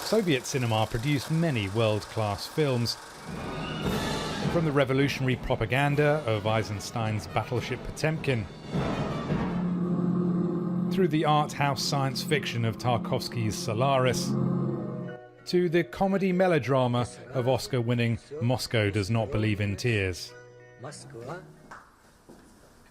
Soviet cinema produced many world-class films. From the revolutionary propaganda of Eisenstein's battleship Potemkin, through the art house science fiction of Tarkovsky's Solaris, to the comedy melodrama of Oscar-winning Moscow Does Not Believe in Tears.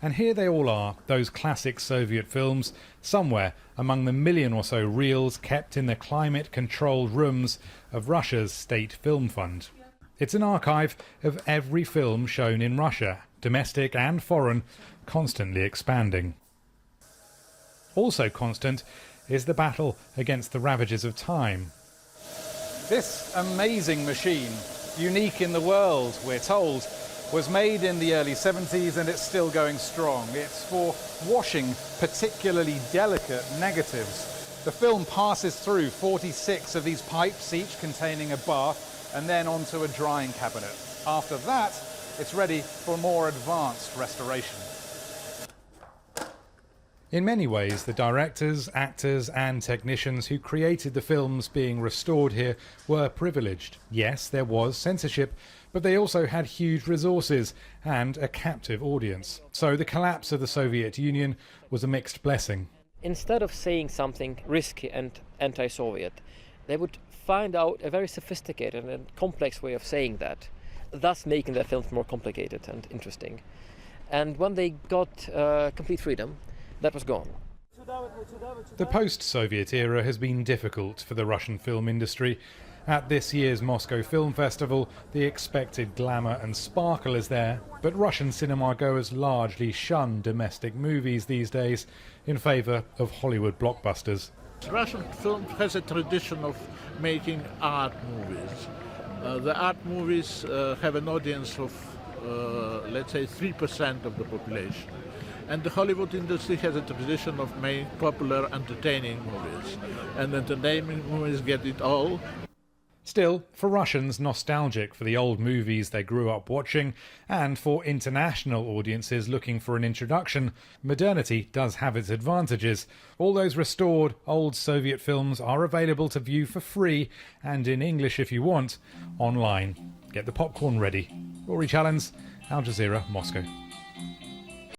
And here they all are, those classic Soviet films, somewhere among the million or so reels kept in the climate-controlled rooms of Russia's State Film Fund. It's an archive of every film shown in Russia, domestic and foreign, constantly expanding. Also constant is the battle against the ravages of time. This amazing machine, unique in the world, we're told, was made in the early 70s and it's still going strong. It's for washing particularly delicate negatives. The film passes through 46 of these pipes, each containing a bath, and then onto a drying cabinet. After that, it's ready for more advanced restoration. In many ways, the directors, actors and technicians who created the films being restored here were privileged. Yes, there was censorship, but they also had huge resources and a captive audience. So the collapse of the Soviet Union was a mixed blessing. Instead of saying something risky and anti-Soviet, they would find out a very sophisticated and complex way of saying that, thus making their films more complicated and interesting. And when they got complete freedom, that was gone. The post-Soviet era has been difficult for the Russian film industry. At this year's Moscow Film Festival, the expected glamour and sparkle is there, but Russian cinema goers largely shun domestic movies these days in favour of Hollywood blockbusters. Russian film has a tradition of making art movies. The art movies have an audience of, let's say, 3% of the population. And the Hollywood industry has a tradition of making popular, entertaining movies. And entertainment movies get it all. Still, for Russians nostalgic for the old movies they grew up watching, and for international audiences looking for an introduction, modernity does have its advantages. All those restored old Soviet films are available to view for free, and in English if you want, online. Get the popcorn ready. Rory Challands, Al Jazeera, Moscow.